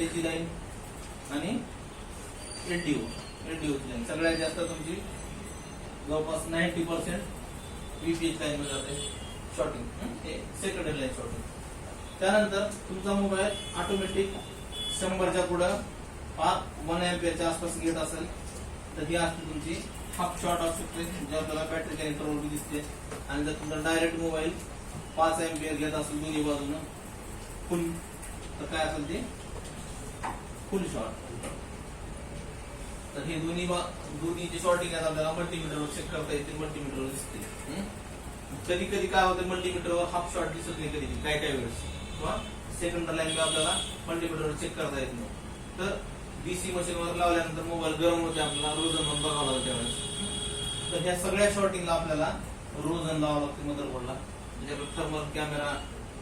Line आणि LDO line सगळ्यात जास्त तुमची जवळपास 90% VPH लाईन मध्ये जाते शॉर्टिंग, सेकंडरी लाईन शॉर्टिंग. त्यानंतर तुमचा मोबाईल ऑटोमॅटिक 100च्या पुढे 1 एम्पियरच्या आसपास घेत असेल तर ही असते तुमची हाफ शॉर्ट असू शकते, जे आपल्याला बॅटरी कनेक्टरवर दिसते. आणि जर तुमचा डायरेक्ट मोबाईल 5 एम्पियर घेत असेल दोन्ही बाजूनं फुल, तर काय असेल ते फुल शॉर्ट. तर हे दोन्ही जे शॉर्टिंग आहेत आपल्याला मल्टीमीटरवर चेक करता येते, मल्टीमीटरवर दिसते. कधी कधी काय होतं, मल्टीमीटरवर हाफ शॉर्ट दिसत नाही कधी काय काय वेळेस, किंवा सेकंड लाईन आपल्याला मल्टीमीटरवर चेक करता येत नाही. तर डीसी मशीनवर लावल्यानंतर मोबाईल गरम होते, आपल्याला रोजन बघावं लागतं त्यावेळेस. तर ह्या सगळ्या शॉर्टिंगला आपल्याला रोजन लावावं लागते मदरबोर्डला. म्हणजे थर्मल कॅमेरा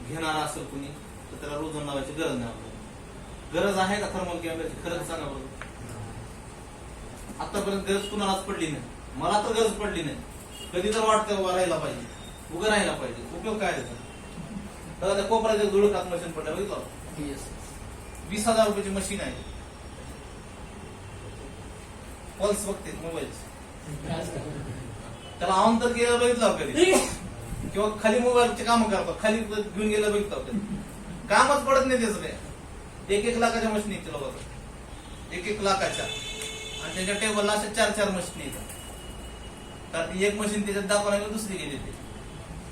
घेणारा असेल कुणी तर त्याला रोजन लावायची गरज नाही आपल्याला. गरज आहे का थर्मल कॅमेराची? खरंच सांगा बरोबर. आतापर्यंत गरज कुणालाच पडली नाही, मला तर गरज पडली नाही. कधी तर वाटतं उभा राहायला पाहिजे, उभं राहायला पाहिजे. उपयोग काय त्याचा? तर त्या कोपऱ्याच्या जुळकात मशीन पडल्या बघितलं, 20,000 रुपयाची मशीन आहे. पल्स बघते मोबाईल, त्याला ऑन तर केलं बघितलं कधी, किंवा खाली मोबाईलचे काम करतो खाली घेऊन गेलं बघितलं कधी. कामच पडत नाही त्याचं काय. 1-1 लाखाच्या मशीन येते लोक, 1-1 लाखाच्या. आणि त्याच्या टेबलला अशा 4-4 मशीन येतात. तर ती एक मशीन त्याच्यात दाखवणार, दुसरी गेली ते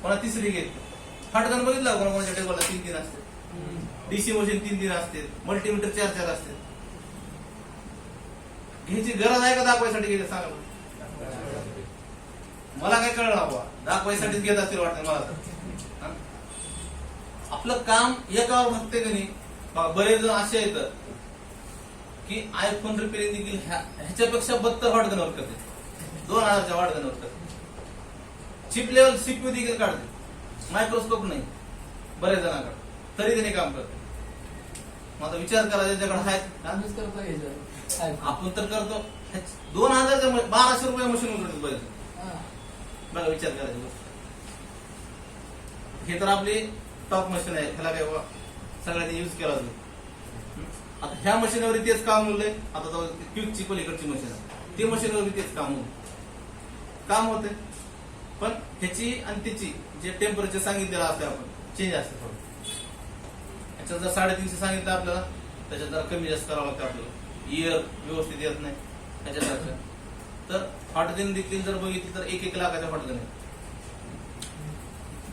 कोणा तिसरी घेते. फाटकन बघितलं कोणाच्या टेबलला 3-3 असते, डीसी मशीन 3-3 असते, मल्टीमीटर 4-4 असते. घ्यायची गरज आहे का दाखवायसाठी घेते सांगा. मला काय कळलं बाबा, दाखवायसाठीच घेत असतील वाटतं मला तर. आपलं काम एकावर बघते का नाही. बरेच जण असे येतात की आयफोन रिपेअरिंग देखील ह्याच्यापेक्षा 72 वाटगणवर करते, 2000च्या वाटगणवर करते. चिप लेवल सीपीयू देखील काढते, मायक्रोस्कोप नाही बरेच जणांकडे, तरी त्याने काम करते. माझा विचार करा, ज्याच्याकडे आहेत आपण तर करतो. 2000च्या 1200 रुपये मशीन उघडते बरेच. बघा विचार करायचा. हे तर आपली टॉप मशीन आहे, ह्याला काय सगळ्यांनी युज केला जातो. आता ह्या मशीनवर तेच काम होलंय. आता क्विकची पलीकडची मशीन आहे, ते मशीनवर तेच काम होते. पण ह्याची आणि त्याची जे टेम्परेचर सांगितलेलं असते आपण चेंज असते थोडं. ह्याच्यात जर 350 सांगितलं आपल्याला, त्याच्यात जरा कमी जास्त करावं लागतं आपल्याला. इयर व्यवस्थित येत नाही ह्याच्यासारखं. तर हॉटगन देखील जर बघितली तर 1-1 लाखाच्या हॉटगन आहे.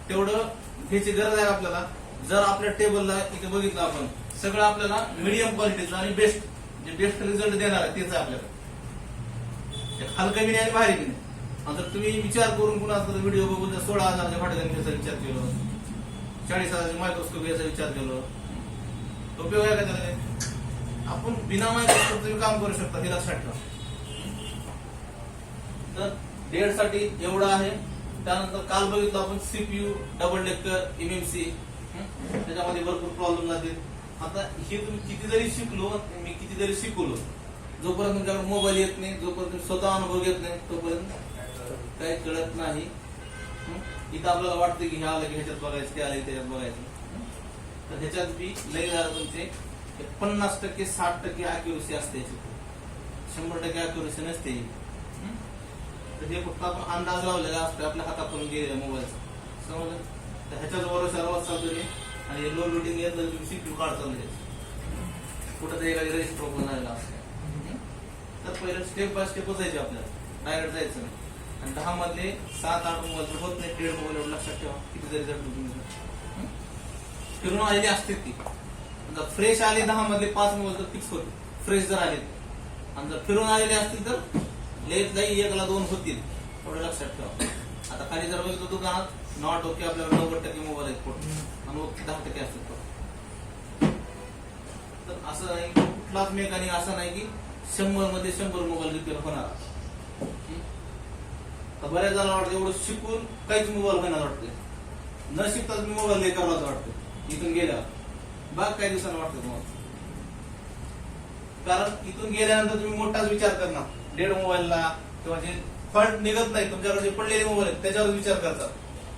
तेवढं घ्यायची गरज आहे आपल्याला. जर आपल्या टेबलला इथे बघितलं आपण, सगळं आपल्याला मिडियम क्वालिटीचं आणि बेस्ट रिझल्ट देणार आहे तेच आहे आपल्याला. हलकं बी नाही आणि भारी बी नाही. आणि जर तुम्ही विचार करून कुणाचा व्हिडिओ बघून 16,000च्या हॉटगन घ्यायचा विचार केला, 40,000चे मायक्रोस्कोप घ्यायचा विचार केला, उपयोग आहे का त्याला? आपण बिना मायक्रोस्कोप तुम्ही काम करू शकता, हे लक्षात ठेवा. तर डेड साठी एवढं आहे. त्यानंतर काल बघितलं आपण सीपीयू, डबल डेकर, MMC, त्याच्यामध्ये भरपूर प्रॉब्लेम जाते. आता हे तुम्ही किती जरी शिकलो, मी किती जरी शिकवलो, जोपर्यंत तुमच्याकडे मोबाईल येत नाही, जोपर्यंत तुम्ही स्वतः अनुभव घेत नाही, तोपर्यंत काही कळत नाही. इथं आपल्याला वाटतं की हे आलं की ह्याच्यात बघायचं, ते आलं त्याच्यात बघायचं. तर ह्याच्यात बी लई झालं तुमचे 50%, 60% अॅक्युरसी असते, 100% अॅक्युरसी नसते. तर हे फक्त आपण अंदाज लावलेला असतो आपल्या हाताकडून गेलेला मोबाईलचा, समजलं. तर ह्याच्याच बरोबर चालतो. आणि लो लोडिंग येत जर तुम्ही सीपीयू काढता कुठं तरी एखादी रजिस्टर ओपन झालेला असतो, तर पहिलं स्टेप बाय स्टेप जायचे आपल्याला, डायरेक्ट जायचं नाही. आणि 10 मधले 7-8 मोबाईल होत नाही. ट्रेड मोबाईल एवढं लक्षात ठेवा. किती जरी जर फिरून आलेली असते ती, जर फ्रेश आले 10 मधले 5 मोबाईल तर फिक्स होते फ्रेश जर आले. आणि जर फिरून आलेले असतील तर लेट जाई 1-2 होतील, एवढं लक्षात ठेवा. आता खाली जर बघितलं दुकानात नॉट ओके, आपल्याला 90% मोबाईल आहेत आणि 10% असतात. तर असं नाही, कुठलाच मेकॅनिक असं नाही की 100 मध्ये 100 मोबाईल रिपेअर होणार. तर बऱ्याच जणांना वाटतं एवढं शिकून काहीच मोबाईल होणार वाटतं, न शिकताच मी मोबाईल लय करायला वाटतं इथून गेल्यावर. बाग काही दिवसांना वाटतं तुम्हाला, कारण इथून गेल्यानंतर तुम्ही मोठाच विचार करणार. डेड मोबाईलला किंवा जे फॉल्ट निघत नाही तुमच्याकडे, जे पडलेले मोबाईल आहेत त्याच्यावर विचार करतात.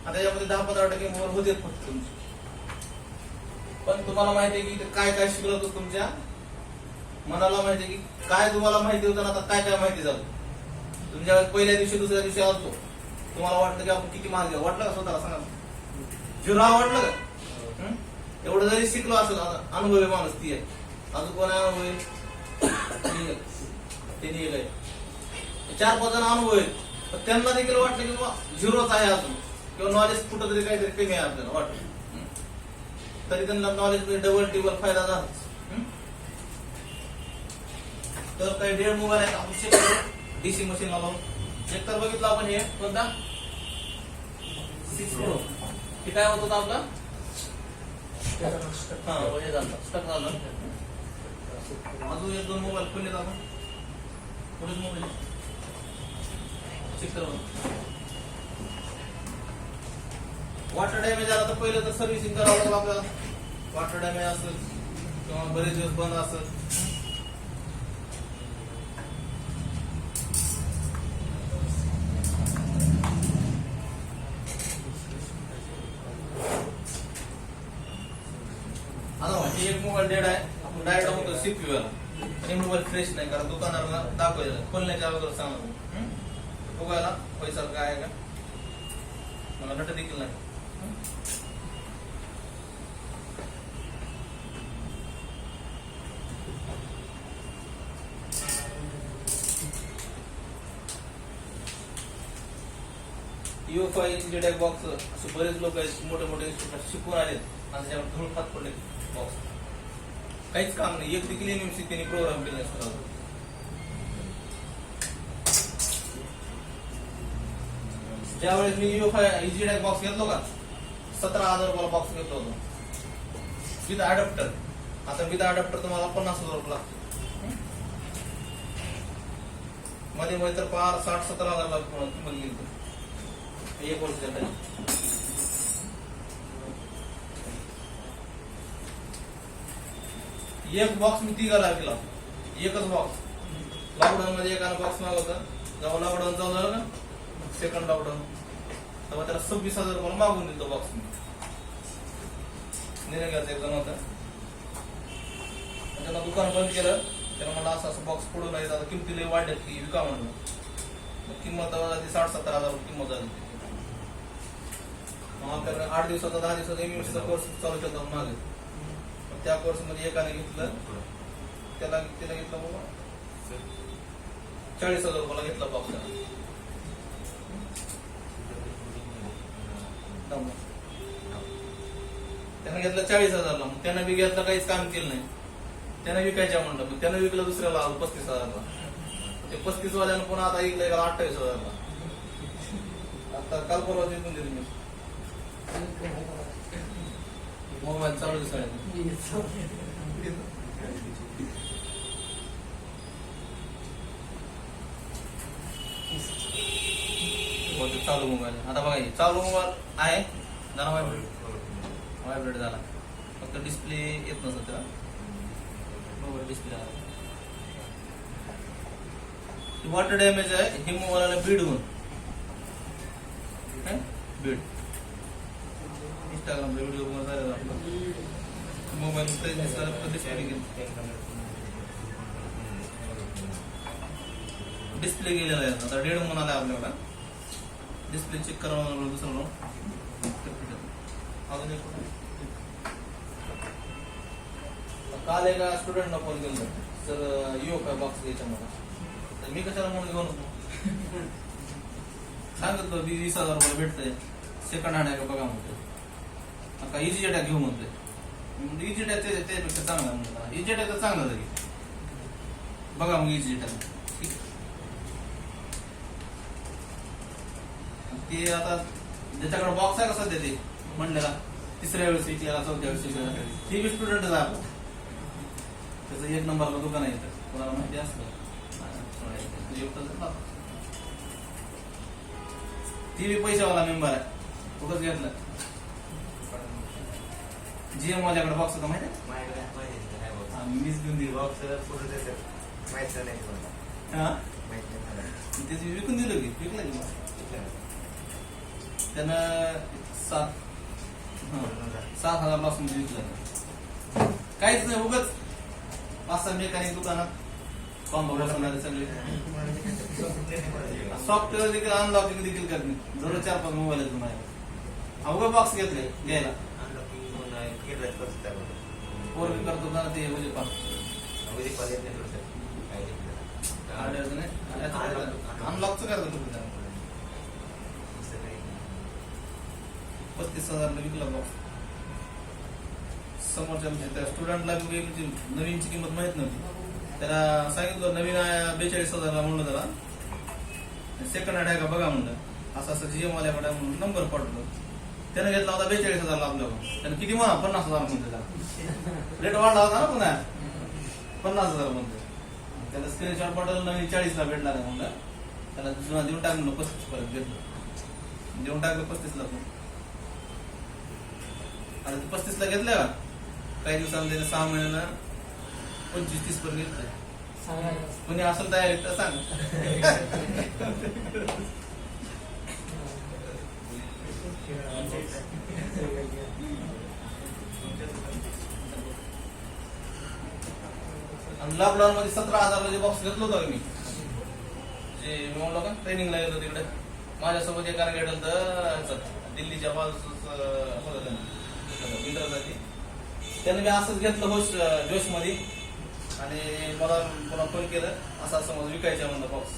आणि त्याच्यामध्ये 10-15% मोबाईल होते फक्त तुमचे. पण तुम्हाला माहिती आहे की काय काय शिकलं होतं तुमच्या मनाला माहिती की काय तुम्हाला माहिती होतं ना, आता काय काय माहिती झालं. तुम्ही ज्यावेळेस पहिल्या दिवशी दुसऱ्या दिवशी आलतो, तुम्हाला वाटलं की आपण किती मार्क घेऊ, वाटलं का स्वतःला सांगा, जुरा वाटलं का? एवढं जरी शिकलो असेल, अनुभवी माणूस ती आहे. अजून कोण अनुभवी? त्यांनी एक आहे, 4-5 जण अनुभव आहेत, पण त्यांना देखील वाटलं की बाबा झिरोच आहे अजून, किंवा नॉलेज कुठं तरी काहीतरी कमी आहे आपल्याला वाटलं. तरी त्यांना नॉलेज डबल टिबल फायदा झाला. तर काही 1.5 मोबाईल आहेत, आपण चेक करू डीसी मशीनला लावून. चेक तर बघितलं आपण. हे कोणता 6 Pro हे काय होत होतं आपला, हे झालं स्टक झालं. अजून 1-2 मोबाईल खोलले आपण, पुढेच मोबाईल चेक करू. वॉटर डॅमेज आला तर पहिलं तर सर्व्हिसिंग करावं लागलं आपल्याला. वॉटर डॅमेज असेल किंवा बरेच दिवस बंद असेल, एक मोबाईल डेड आहे, आपण डायरेक्ट होतो CPU ला. हे मोबाईल फ्रेश नाही, कारण दुकानाला दाखवायला खोलण्याच्या अगोदर सांगा बघायला पैसा काय आहे का, मला नट देखील नाही. UFI इंजिनिअरिंग बॉक्स असे बरेच लोक आहेत, मोठे मोठे शिकून आले आणि त्यावर धूळ खात पडले बॉक्स. काहीच काम नाही, एक देखील MMC त्यांनी प्रोग्राम केला असतो. ज्यावेळेस मी UFI इंजिनिअरिंग बॉक्स घेतलो का, 17,000 रुपयाला बॉक्स घेतलो होतो विथ अडॅप्टर. आता विथ अडॅप्टर तुम्हाला 50,000 रुपये लागतो. मध्ये मध्ये तर 60-70,000 किंमत गेली. एक वर्ष एक बॉक्स मी 3 लागला, एकच बॉक्स. लॉकडाऊन मध्ये एकानं बॉक्स मागवता, जेव्हा लॉकडाऊन चालू झालं ना, सेकंड लॉकडाऊन, तेव्हा त्याला 26,000 रुपयाला मागून दिलं बॉक्स. मी निरंगाचं एक जण होता, त्याला दुकान बंद केलं. त्याला मला असं बॉक्स पडून नाही, आता किमतीला वाढल्यात की विका म्हणलं. किंमत 60-70,000 रुपये किंमत झाली. आपल्याकडे 8 दिवसाचा 10 दिवसाचा MMC कोर्स चालू केला मागे. त्या कोर्स मध्ये एकाने घेतलं, त्याला घेतलं बाबा 40,000 रुपयाला घेतला बॉक्स. त्यानं घेतलं 40,000 ला. मग त्यानं बी घेतलं, काहीच काम केलं नाही. त्यानं विकायच्या म्हणलं, मग त्यानं विकलं दुसऱ्याला 35,000 ला. ते 35 वाल्यानं पुन्हा आता ऐकलंय का 28,000 ला. आता काल परवा जिंकून दिली मी. मोबाईल चालू चालू मोबाईल. आता बघा चालू मोबाईल आहे, जरा व्हायब्रेट झाला, फक्त डिस्प्ले येत नसत त्याला. मोबाईल डिस्प्ले आला. वॉटर डॅमेज आहे हे मोबाईलला बीड होऊन बीड. इंस्टाग्रामला व्हिडिओ मोबाईल डिस्प्ले गेलेला आहे. आता 1.5 म्हणाला आपल्याला. डिस्प्ले चेक करावं दुसरं अजून एक. काल एका स्टुडंटला फोन केला, सर UFI बॉक्स घ्यायचा मला. तर मी कशाला म्हणून घेऊन सांगितलं 20,000 रुपये भेटतंय, सेकंड हँड आहे का बघा म्हणतोय. आता इझीजेट घेऊ म्हणतोय. इझीजेट त्यापेक्षा चांगला म्हणतो. इझीजेट तर चांगला तरी बघा मग इझीजेट. ते आता ज्याच्याकडे बॉक्स आहे का सध्या ते म्हणलेला 3ऱ्या वेळेस शिकलेला 4थ्या वेळेस शिकलेला ते बी स्टुडंटच आहे आपला. त्याचं 1 नंबरला दुकान आहे, कोणाला माहिती असलं ती बी पैशावाला मेंबर आहे. कुठंच घेतलं. GM वाल्याकडे बॉक्स होता माहिती आहे, मीच घेऊन दिली बॉक्स. त्याची विकून दिलं की विकलं की त्यानं 7,000 पासून विकलं. काहीच नाही, उगाच 5-6 मेकॅनिक दुकानात कॉम्बो बसवणारे सगळे सॉफ्टवेअर देखील अनलॉकिंग देखील करणे जरूर 4-5 मोबाईल आहेत तुम्हाला अवघड बॉक्स घेतले घ्यायला पोरगी करतो ना ते म्हणजे अनलॉकचं करतो तुम्ही 35,000 विकला बॉक्स समोरच्या त्या स्टुडंटला नवीनची किंमत माहित नव्हती त्याला सांगितलं नवीन 42,000 म्हणलं त्याला सेकंड हँड आहे का बघा म्हणलं असं जीएम वाल्याकडे म्हणून नंबर पाठवलं त्याने घेतला होता 42,000 आपल्याला त्याने किती म्हणा 50,000 म्हणते त्याला रेट वाढला होता ना पुन्हा 50,000 म्हणते त्याला स्क्रीनशॉट पाठवलं नवीन 40ला भेटला नाही म्हणलं त्याला जुना देऊन टाकलं 35 पर्यंत घेतलं देऊन टाकलं 35ला पण आता 35ला घेतलं का काही दिवसांनी त्याने 6 महिन्याला 25-30 पर्यंत घेतलंय कोणी असेल तयारी तर सांग लॉकडाऊन मध्ये 17,000 बॉक्स घेतलो होतो मी जे म्हणलो का ट्रेनिंगला गेलो तिकडे माझ्यासोबत एकाने घेतलं तर दिल्लीच्या इंटरसाठी त्याने मी असंच घेतलं जोश मध्ये आणि मला पुन्हा फोन केलं असं समज विकायचं म्हणलं बॉक्स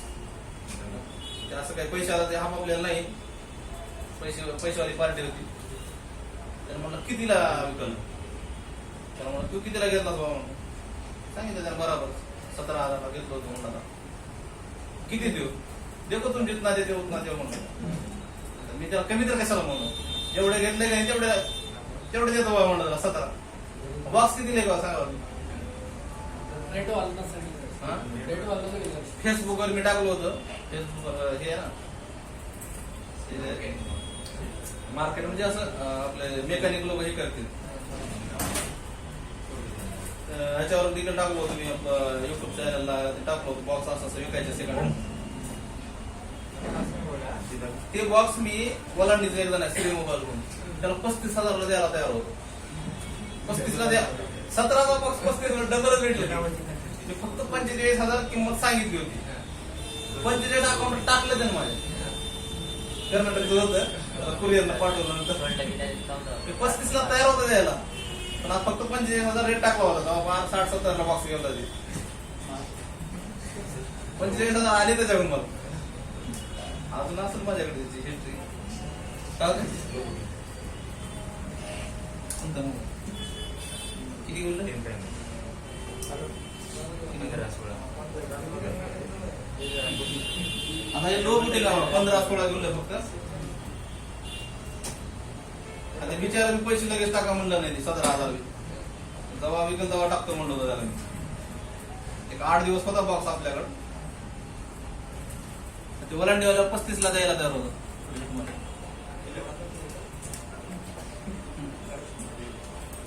असं काही पैसे आला ते हा आपल्याला नाही पैसेवाली पार्टी होती त्याने म्हणलं कितीला विकलं त्याला म्हणलं तू कितीला घेतला बाबा म्हणून सांगितलं त्याला बरोबर 17,000 घेतलं होतं म्हणलं किती देऊ तुमची ना देते होत ना देऊ म्हणलं मी त्याला कमी तर कशाला म्हणलं जेवढे घेतले का तेवढे देतो बाबा म्हणलं 17 बॉक्स किती दिले का सांगा फेसबुकवर मी टाकलं होतं फेसबुकवर हे ना मार्केट म्हणजे असं आपले मेकॅनिक लोक हे करतील ह्याच्यावर देखील टाकलं होतं मी युट्यूब चॅनलला टाकलं होतं बॉक्स असं विकायचे सेकंड ते बॉक्स मी वलांडीचा एक जण आहे श्री मोबाईल करून त्याला 35,000 द्यायला तयार होतो 35ला द्या 17चा बॉक्स 35 डबल भेटले फक्त 45,000 किंमत सांगितली होती 45 अकाउंट टाकलं त्यानं माझ्या कर्नाटकचं होतं कुरिअरला पाठवलं नंतर 35ला तयार होतं द्यायला पण आज फक्त 45,000 रेट टाकला होता तेव्हा 60-70 बॉक्स घेतला ते 45,000 आले त्याच्याकडून मला अजून असेल माझ्याकडे त्याची हिस्ट्री किती बोललं आता हे लो कुठे का 15-16 गेलं फक्त आता बिचारा पैसे लगेच टाका म्हणलं नाही 17,000 जेव्हा विकल तेव्हा टाकतो म्हणलं होतं त्याला मी एक 8 दिवस होता बॉक्स आपल्याकडे ते वलांडीवाला 35ला द्यायला तयार होतं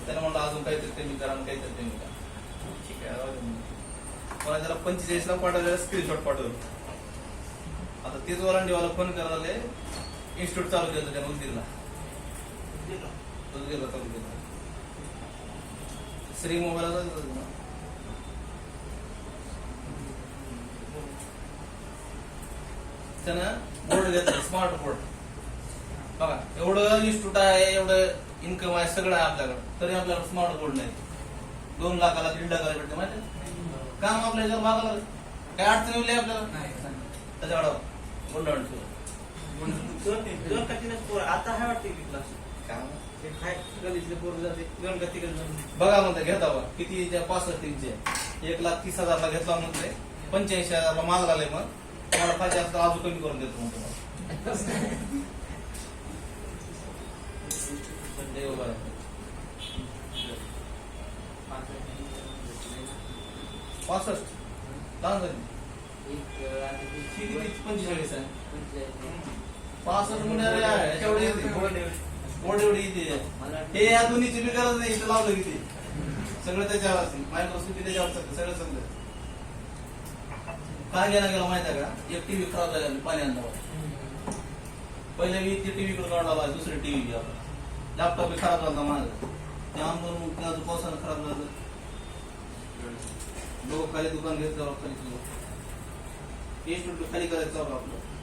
त्याला म्हणलं अजून काहीतरी कमी करा काहीतरी कमी करा ठीक आहे मला त्याला 45ला पाठवलेला स्क्रीनशॉट पाठवलं आता तेच वलांडीवाला फोन करायला इन्स्टिट्यूट चालू केलं त्या मंदिरला श्री मोबाईलचा त्यानं बोर्ड घेतलं स्मार्ट बोर्ड बघा एवढं इन्स्टिट्यूट आहे एवढं इन्कम आहे सगळं आहे आपल्याकडे तरी आपल्याकडे स्मार्ट बोर्ड नाही 2 लाखाला 3 लाखाला भेटते माहिती काम आपल्या ह्याच्यावर मागायला काय अडचण येऊ आपल्याला त्याच्याकडं गोंधळ आता आहे वाटते बघा म्हणते घेता किती 65 इंची 1,30,000 घेतला म्हणते 85,000 माग लागले मग तुम्हाला पाहिजे असं अजून कमी करून देतो मग तुम्हाला 65 लहान झाली 45 आहे 65 म्हणजे एवढी येते हे या दोन्हीची बी गरज नाही इथं लावलं किती सगळं त्याच्यावर मायक्रोस्कोपी त्याच्यावर सगळं समजा काय घेणं गेलं माहिती आहे का एक टीव्ही खराब झाला पाणी आणला पहिले मी ते टीव्ही कडे काढला दुसरी टीव्ही लॅपटॉप खराब झाला माझं ते आमदार पावसानं खराब झालं लोक खाली दुकान घेत जावं खाली तुझं. हे खाली करायचं आपलं.